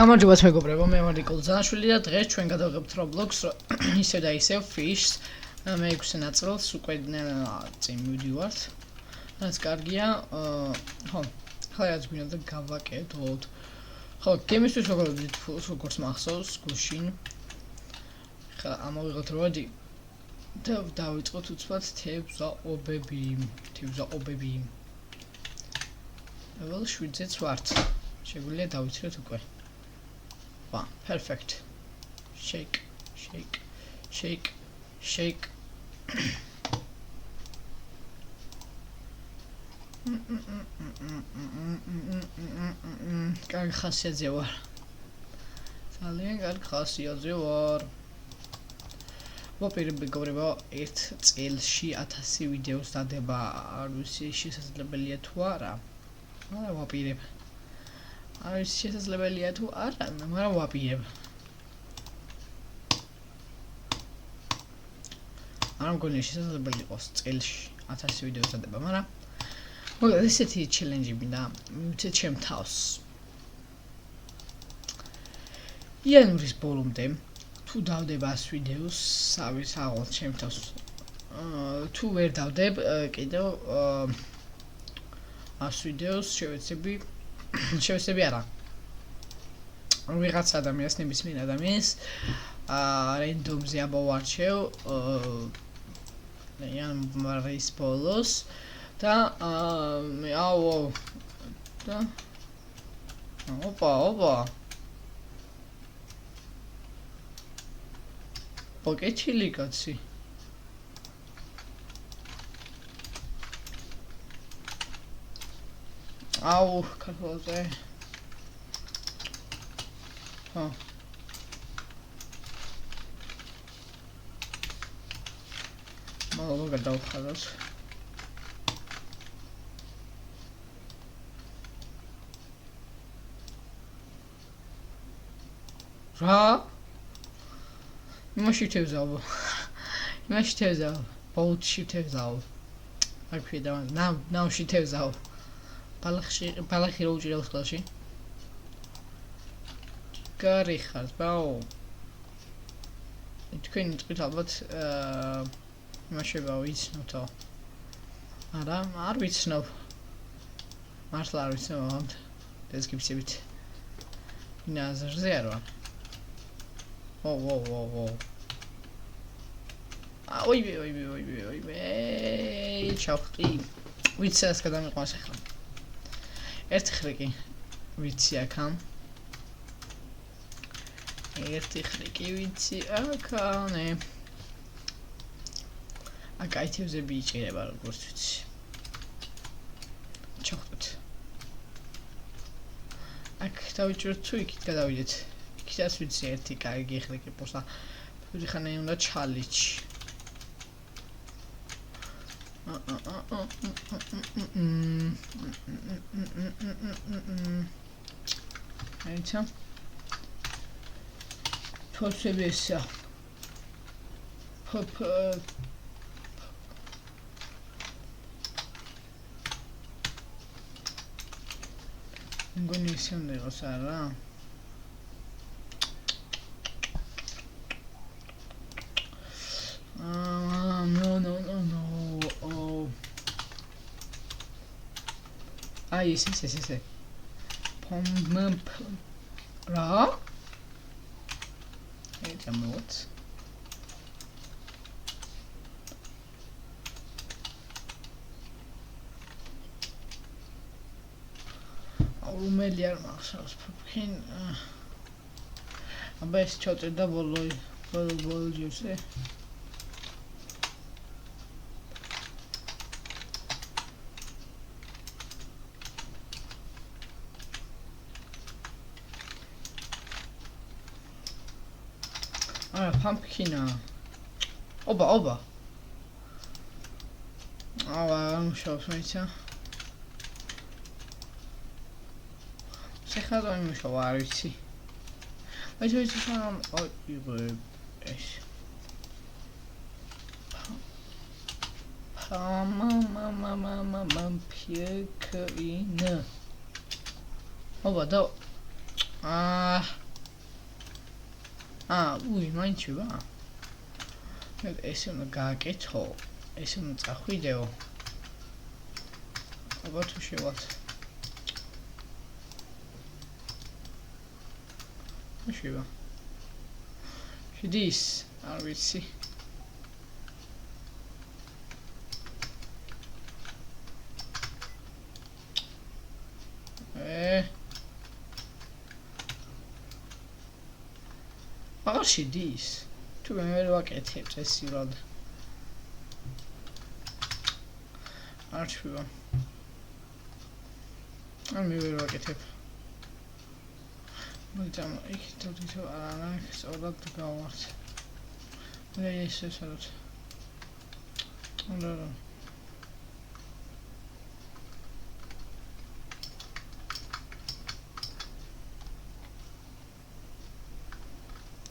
გამარჯობათ მეგობრებო, მე ვარ ნიკოლ ზანაშვილი და დღეს ჩვენ გადავღებთ Roblox ისევ და ისევ Fish-ს მეექვსე ნაწილს უკვე წინ მივდივართ. რაც კარგია, ხო, ხალხს გვინდა გავაკეთოთ. ხო, გემისთვის ვაგებთ ფულს, როგორც მახსოვს, გუშინ. ხა ამოვიღოთ როდი და დავიწყოთ უცბად თევზაობები. Level 7-ზე ვართ. შეგვიძლია დავიცრეთ უკვე. Wow, perfect. Shake. კარგი ხასიათზე ვარ. ძალიან კარგი ხასიათზე ვარ. ვაპირებ მეგობრებო, ერთ წელში 1000 ვიდეოს დადება არ ვიცი შესაძლებელია თუ არა. მაგრამ ვაპირებ. არ ვიცი შესაძლებელია თუ არა, მაგრამ ვაპირებ. არ მგონია შესაძლებელი იყოს წელში 1000 ვიდეოს დადება, მაგრამ მოგეთ ესეთი ჩელენჯები და მივცეთ ჩემ თავს. იანვრის ბოლომდე თუ დავდებ 100 ვიდეოს, საერთოდ აღარ ჩემ თავს. თუ ვერ დავდებ, კიდევ 100 ვიდეოს შევეცები არა. ვიღაც ადამიანს, ნებისმიერ ადამიანს რენდომზე ამოვარჩევ იანვრის ბოლოს და ოპა პოკეჩილი კაცი აუ ქართულზე ხო მოგა დავხაროს რა იმაში თევზავ ბოლტში თევზავ არ ქვია ნავში თევზავ ბალახი რო უჭირავს კლასში გარი ხართ ბაო თქვენი ტყვით ალბათ იმაშება ვიცნობთო არა არ ვიცნობ მართლა არ ვიცნობ დესკრიფციებით ნაზრზე არ ვარ ოი ჩავხტი ვიცი ეს გადამიყვანს ახლა ერთი ხრიკი ვიცი აქამ აკანე აკაი თევზები იჭირება როგორც ვიცი ჩავხტით აქ დავიჭიროთ თუ იქით გადავიდეთ იქითაც ვიცი ერთი კარგი ხრიკი პოსა ხანე უნდა ჩალიჩი აიცა თორსები ესა მგონი ისე უნდა იყოს არა no აი ეს რა ეცა მოთ უმელი არ მახსოვს ფიქინ აბა ეს ჩავწერდა ბოლო ჯერზე pumpkin oba აუ შავს მეცა შეხადო იმუშავა არ ვიცი ვიცი სამ ოი ეს მამამ ფიქინა ობა და უი, მაინც შევა. ესე უნდა გააკეთო, ესე უნდა წახვიდეო. აბა თუ შევალთ. შევა. შედის, არ ვიცი. აღარ შედის. თუ მე ვერ ვაკეთებ წესივრად. არ შევა. მე ვერ ვაკეთებ. მოიძამ იქ თვითონ არა, სწორად გავართ. მე ესე სადაც. არა.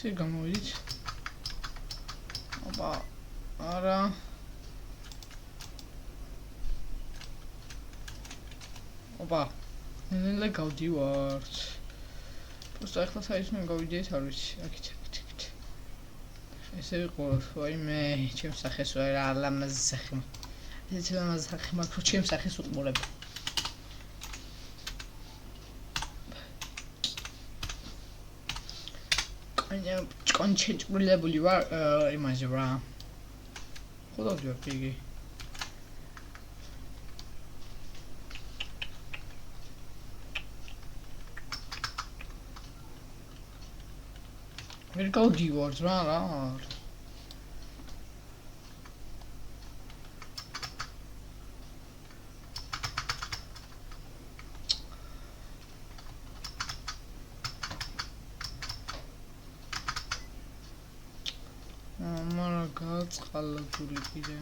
ისე გამოვიდით. აბა, არა. აბა, ნელ-ნელა გავდივართ. просто ახლა საერთოდ გავიდეთ, არ ვიცი, აქეთ. ესე ვიყუროთ, ვაიმე, ჩემს სახეს ვერ ალამაზ სახე. ეს ლამაზ სახე მაქვს, ჩემს სახეს უყურებ. კონჩენტრირებული ვარ იმაზე რა. ხოდავდი ვარ პიგი. ვერ გავდივართ რა. მარა გაწყალებული კიდე.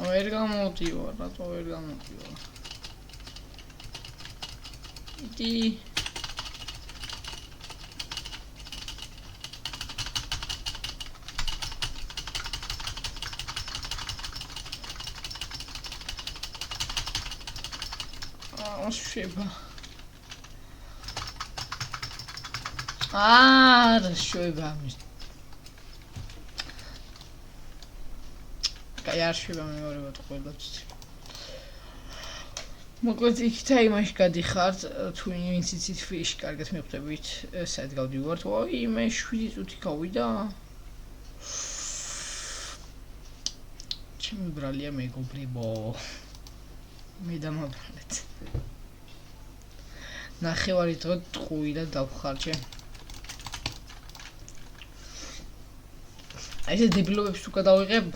ვერ გამოდივარ, რატო ვერ გამოდივარ? იდი. შევა. შევა მის. კაი შევა მეორებად ყველაც. მოკლედ იქით იმაში გადიხართ, თუ ვინც იცით ფიში კარგად მიხვდებით, საერთოდ გავდივართ. ვაიმე 7 წუთი გავიდა. ჩემი ბრალია მეგობრებო. მე დამაბრალეთ. ნახევარი დღე ტყუილად დავხარჯე. აი ეს დებილობებს თუ გადავიღებ,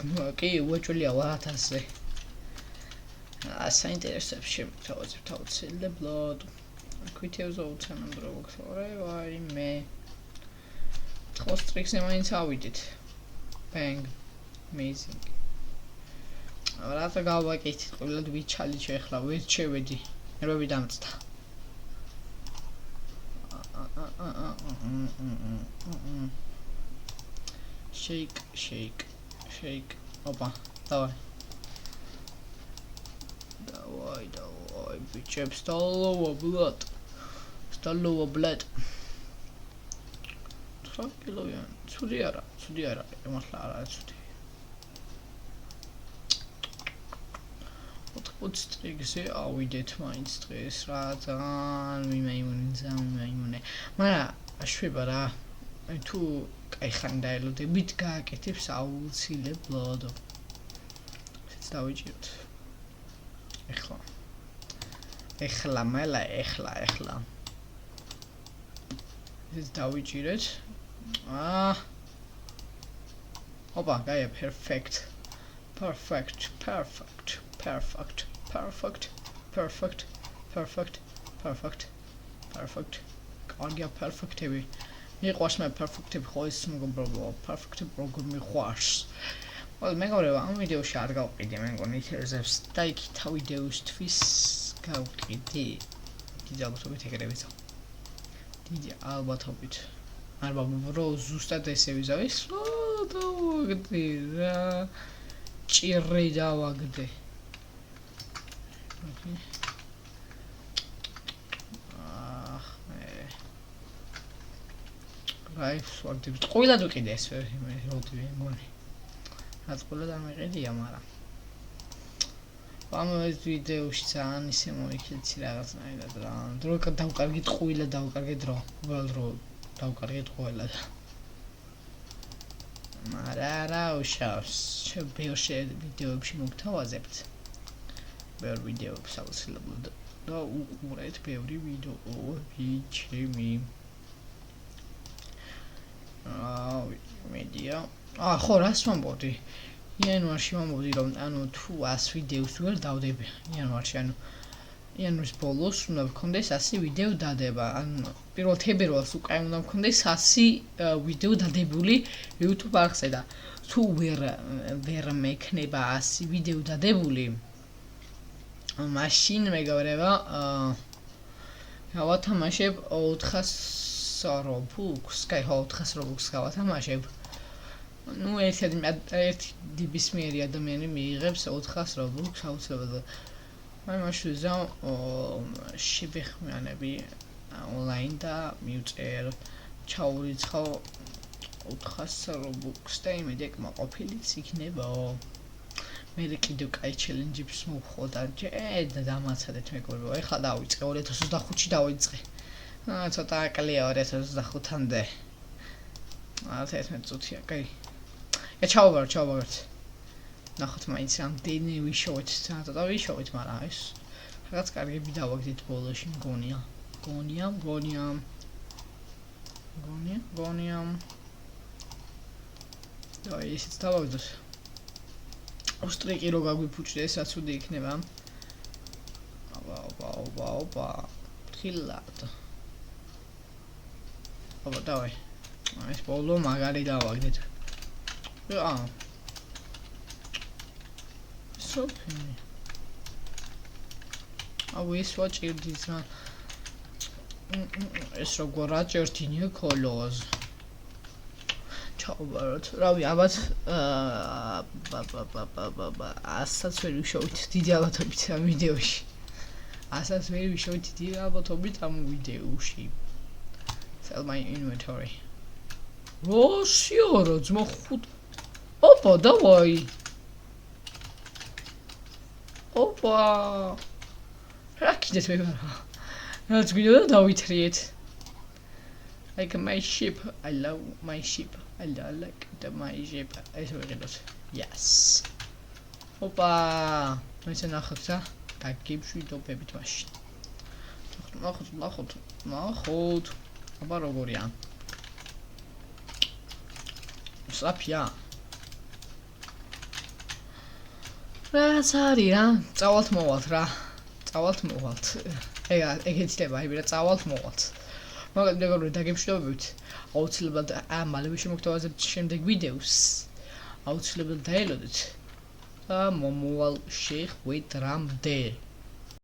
კი, უეჭველია 1000-ზე. საინტერესოებს შემთავაზებ აუცილებლად. ქვითეოზე უცანამდრო ვქორე, ვაიმე. ტრიქსზე მაინც ავიდით. Bang. Amazing. რატო გავაკეთეთ ყველად ვიჩალიჩე ახლა, ვერ შევედი. ნერვები დამწდა. Shake. Опа, давай. Давай, бичеп, столова, блад. Tranquilo, Sudiara, эмасла ара цуди. От стригсе ავიდეთ მაინც დღეს რა ძალიან მიმაიმუნე. მაგრამ აშვება რა. აი თუ კაი ხანი დაელოდებით გააკეთებს აუცილებლად. ეს დავიჭიროთ. ეხლა მელა ეხლა. ეს დავიჭირეთ. ოპა, გაია perfect. კარგია perfect-ები. მიყვარს მე perfect-ები, ხო ის მეგობრებო, perfect-ები როგორ მიყვარს. მეგობრებო, ამ ვიდეოში არ გავყიდე მე მგონი ეთერზებს და იქით ვიდეოსთვის გავყიდე. დიდი ალბათობით ეგრე ვიზავ. დიდი ალბათობით. არა ბრო ზუსტად ესე ვიზავის. დავაგდე რა. ჭირი დავაგდე. რაიფს ვარდებით. Ყვილად ვიყიდე ეს როდი მგონი. რაც ყვილად არ მეყიდია, მაგრამ ამ ვიდეოში ძალიან ისე მოიქცე რაღაცნაირად რა. დრო დავკარგეთ ყვილად დავკარგეთ დრო. უბრალოდ დრო დავკარგეთ ყვილად. არა უშავს. ბევრ ვიდეოებში მოგთავაზებთ. ბევრ ვიდეოებს აუცილებლად და უყურეთ ბევრი ვიდეოები ჩემი. მედია. ხო, რას ვამბობდი? იანვარში ვამბობდი რომ ანუ თუ 100 ვიდეოს ვერ დავდები იანვარში, ანუ იანვრის ბოლოს უნდა გქონდეს 100 ვიდეო დადება. ანუ პირველ თებერვალს უკვე უნდა გქონდეს 100 ვიდეო დადებული YouTube არხზე და თუ ვერ მექნება 100 ვიდეო დადებული მაშინ მეგობრებო გავათამაშებ 400 Robux, კაი, 400 Robux გავათამაშებ. ნუ ერთი დიბისმიერი ადამიანი მიიღებს 400 Robux აუცილებლად. მაშინ ვიზამ შევეხმიანები ონლაინ და მივწერ ჩაურიცხავ 400 Robux და იმედია მოყოფილიც იქნება. მე კიდევ კაი ჩელენჯებს მოვხო და და დამაცადეთ მეგობრებო. ეხლა დავიწყე 2025-ში დავიწყე. ცოტა აკლია 2025-მდე. 11 წუთია, კაი. ჩავაბარეთ. ნახოთ მაინც რამდენი ვიშოვეთ, ცოტა ვიშოვეთ, მაგრამ ეს რაღაც კარგები დავაგდით ბოლოში მგონია. გონია. და ისიც დავაგდოთ. უსტრიკი რო გაგვიფუჭდეს, რაც უდი იქნება. აბა. ხილად. აბა დავай. ეს ბოლო მაგარი დავაგდეთ. სოფი. ეს ვაჭირდის რა. ეს როგორ აჭერტინია კოლოз. ჩავაბაროთ. რავი, აბათ ასაც ვერ ვიშოვით დიდი ალბათობით ამ ვიდეოში. ასაც ვერ ვიშოვით დიდი ალბათობით ამ ვიდეოში. Sell my inventory. Росиоро, ძმა ხუთ. Опа, давай. Опа. რა კიდეთ მე ვარ. რაც გვინდა დავითრიეთ. Like my ship. I love my ship. I like my ship. ეს ვიყიდოთ. Yes. Опа. მეც ნახოთ რა. დაგიბშვიდობებით მაშინ. ნახოთ. აბა როგორია? საფია. რაც არის რა? წავალთ მოვალთ რა. ეგეც ხდება, აი რა წავალთ მოვალთ. მაგრამ მეგობრებო, დაგიბშვიდობებით. აუცილებლად მალევე შემოგთავაზებთ შემდეგ ვიდეოს. აუცილებლად დაელოდეთ. მომავალ შეხვედრამდე.